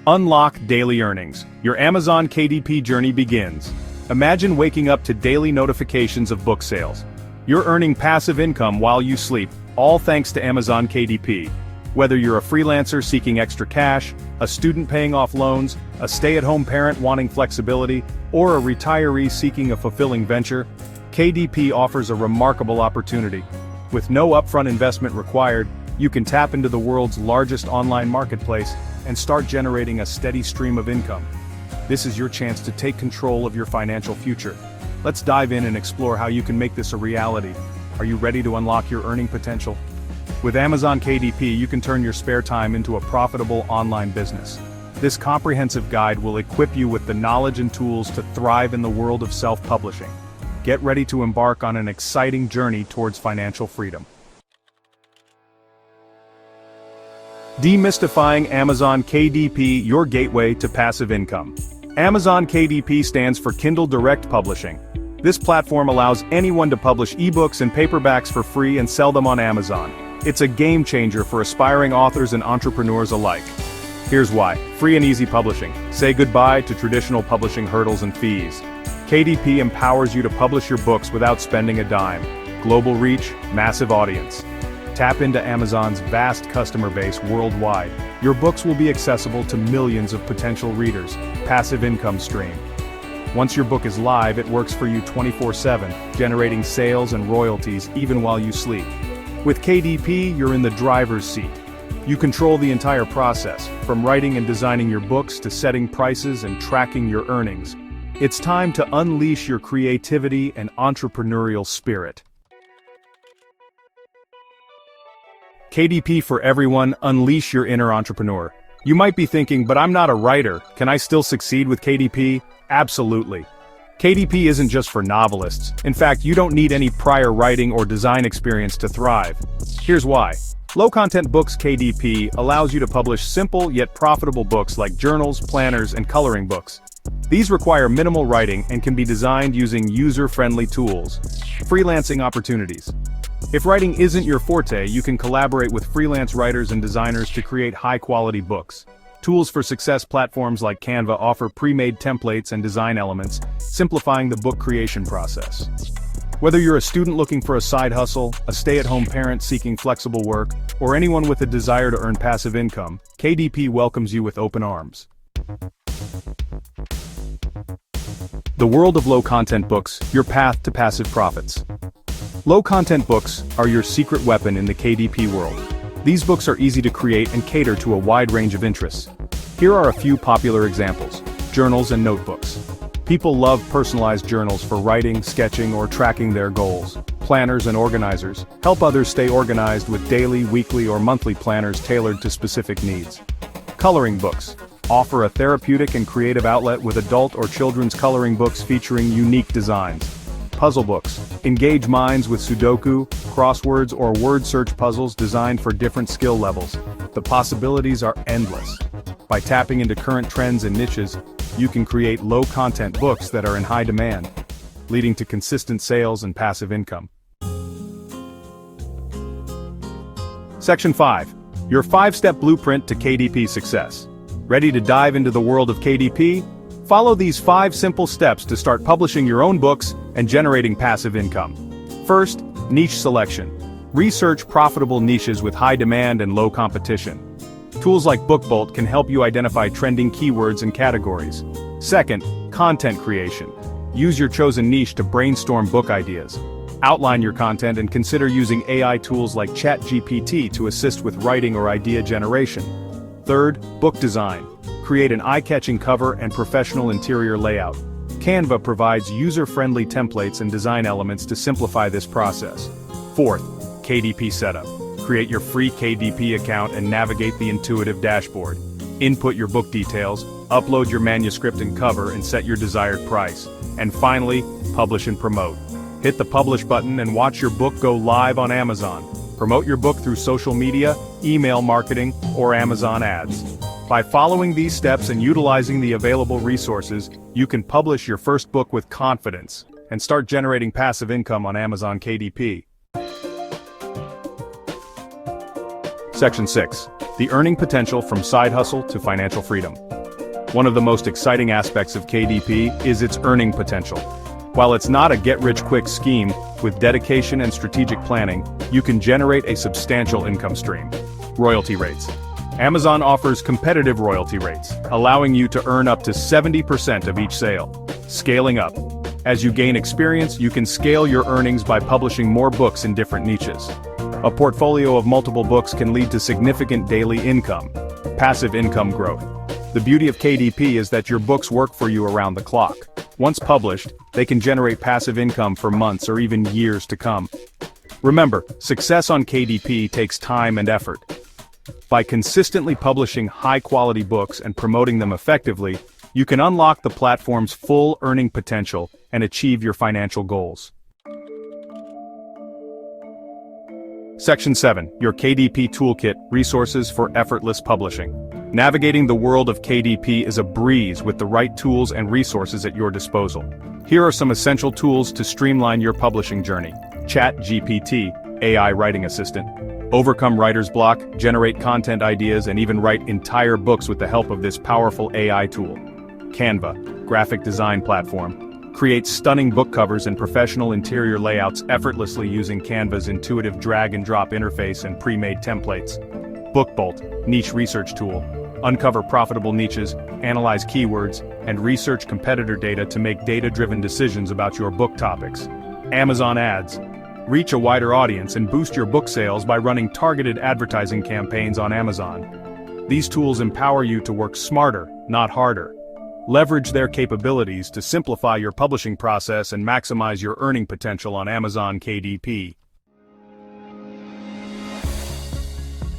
Unlock daily earnings. Your Amazon KDP journey begins. Imagine waking up to daily notifications of book sales. You're earning passive income while you sleep, all thanks to Amazon KDP. Whether you're a freelancer seeking extra cash, a student paying off loans, a stay-at-home parent wanting flexibility, or a retiree seeking a fulfilling venture, KDP offers a remarkable opportunity. With no upfront investment required, you can tap into the world's largest online marketplace and start generating a steady stream of income. This is your chance to take control of your financial future. Let's dive in and explore how you can make this a reality. Are you ready to unlock your earning potential? With Amazon KDP, you can turn your spare time into a profitable online business. This comprehensive guide will equip you with the knowledge and tools to thrive in the world of self-publishing. Get ready to embark on an exciting journey towards financial freedom. Demystifying Amazon KDP, your gateway to passive income. Amazon KDP stands for Kindle Direct Publishing. This platform allows anyone to publish ebooks and paperbacks for free and sell them on Amazon. It's a game changer for aspiring authors and entrepreneurs alike. Here's why. Free and easy publishing. Say goodbye to traditional publishing hurdles and fees. KDP empowers you to publish your books without spending a dime. Global reach, massive audience. Tap into Amazon's vast customer base worldwide. Your books will be accessible to millions of potential readers. Passive income stream. Once your book is live, it works for you 24/7, generating sales and royalties even while you sleep. With KDP, you're in the driver's seat. You control the entire process, from writing and designing your books to setting prices and tracking your earnings. It's time to unleash your creativity and entrepreneurial spirit. KDP for everyone, unleash your inner entrepreneur. You might be thinking, but I'm not a writer, can I still succeed with KDP? Absolutely. KDP isn't just for novelists. In fact, you don't need any prior writing or design experience to thrive. Here's why. Low-content books KDP allows you to publish simple yet profitable books like journals, planners, and coloring books. These require minimal writing and can be designed using user-friendly tools. Freelancing opportunities. If writing isn't your forte, you can collaborate with freelance writers and designers to create high-quality books. Tools for success platforms like Canva offer pre-made templates and design elements, simplifying the book creation process. Whether you're a student looking for a side hustle, a stay-at-home parent seeking flexible work, or anyone with a desire to earn passive income, KDP welcomes you with open arms. The world of low-content books, your path to passive profits. Low-content books are your secret weapon in the KDP world. These books are easy to create and cater to a wide range of interests. Here are a few popular examples. Journals and notebooks. People love personalized journals for writing, sketching, or tracking their goals. Planners and organizers. Help others stay organized with daily, weekly, or monthly planners tailored to specific needs. Coloring books. Offer a therapeutic and creative outlet with adult or children's coloring books featuring unique designs. Puzzle books. Engage minds with Sudoku, crosswords, or word search puzzles designed for different skill levels. The possibilities are endless. By tapping into current trends and niches, you can create low-content books that are in high demand, leading to consistent sales and passive income. Section 5. Your 5-step blueprint to KDP success. Ready to dive into the world of KDP? Follow these 5 simple steps to start publishing your own books and generating passive income. First, niche selection. Research profitable niches with high demand and low competition. Tools like BookBolt can help you identify trending keywords and categories. Second, content creation. Use your chosen niche to brainstorm book ideas. Outline your content and consider using AI tools like ChatGPT to assist with writing or idea generation. Third, book design. Create an eye-catching cover and professional interior layout. Canva provides user-friendly templates and design elements to simplify this process. Fourth, KDP setup. Create your free KDP account and navigate the intuitive dashboard. Input your book details, upload your manuscript and cover, and set your desired price. And finally, publish and promote. Hit the publish button and watch your book go live on Amazon. Promote your book through social media, email marketing, or Amazon ads. By following these steps and utilizing the available resources, you can publish your first book with confidence and start generating passive income on Amazon KDP. Section 6. The earning potential from side hustle to financial freedom. One of the most exciting aspects of KDP is its earning potential. While it's not a get-rich-quick scheme, with dedication and strategic planning, you can generate a substantial income stream. Royalty rates. Amazon offers competitive royalty rates, allowing you to earn up to 70% of each sale. Scaling up. As you gain experience, you can scale your earnings by publishing more books in different niches. A portfolio of multiple books can lead to significant daily income. Passive income growth. The beauty of KDP is that your books work for you around the clock. Once published, they can generate passive income for months or even years to come. Remember, success on KDP takes time and effort. By consistently publishing high-quality books and promoting them effectively, you can unlock the platform's full earning potential and achieve your financial goals. Section 7. Your KDP Toolkit, Resources for Effortless Publishing. Navigating the world of KDP is a breeze with the right tools and resources at your disposal. Here are some essential tools to streamline your publishing journey. ChatGPT, AI writing assistant. Overcome writer's block, generate content ideas, and even write entire books with the help of this powerful AI tool. Canva, graphic design platform. Create stunning book covers and professional interior layouts effortlessly using Canva's intuitive drag-and-drop interface and pre-made templates. BookBolt, niche research tool. Uncover profitable niches, analyze keywords, and research competitor data to make data-driven decisions about your book topics. Amazon Ads. Reach a wider audience and boost your book sales by running targeted advertising campaigns on Amazon. These tools empower you to work smarter, not harder. Leverage their capabilities to simplify your publishing process and maximize your earning potential on Amazon KDP.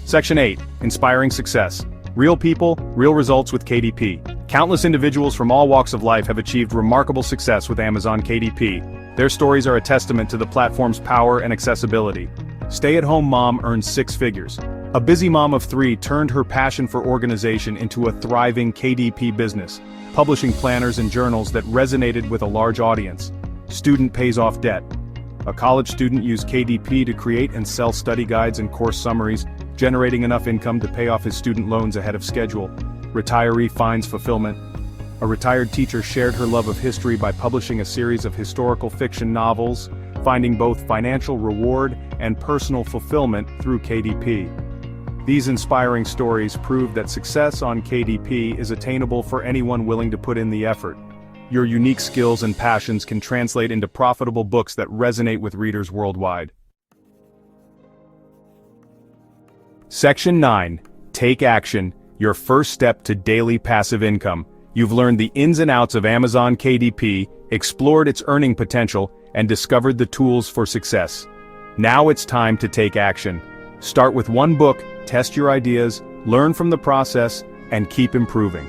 Section 8. Inspiring Success. Real people, real results with KDP. Countless individuals from all walks of life have achieved remarkable success with Amazon KDP. Their stories are a testament to the platform's power and accessibility. Stay-at-home mom earns 6 figures. A busy mom of 3 turned her passion for organization into a thriving KDP business, publishing planners and journals that resonated with a large audience. Student pays off debt. A college student used KDP to create and sell study guides and course summaries, generating enough income to pay off his student loans ahead of schedule. Retiree finds fulfillment. A retired teacher shared her love of history by publishing a series of historical fiction novels, finding both financial reward and personal fulfillment through KDP. These inspiring stories prove that success on KDP is attainable for anyone willing to put in the effort. Your unique skills and passions can translate into profitable books that resonate with readers worldwide. Section 9. Take action, your first step to daily passive income. You've learned the ins and outs of Amazon KDP, explored its earning potential, and discovered the tools for success. Now it's time to take action. Start with one book, test your ideas, learn from the process, and keep improving.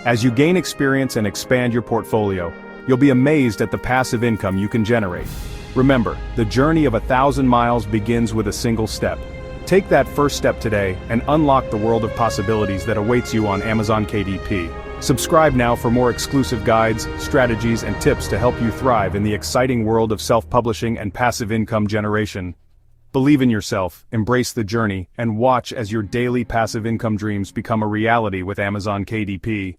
As you gain experience and expand your portfolio, you'll be amazed at the passive income you can generate. Remember, the journey of 1,000 miles begins with a single step. Take that first step today and unlock the world of possibilities that awaits you on Amazon KDP. Subscribe now for more exclusive guides, strategies, and tips to help you thrive in the exciting world of self-publishing and passive income generation. Believe in yourself, embrace the journey, and watch as your daily passive income dreams become a reality with Amazon KDP.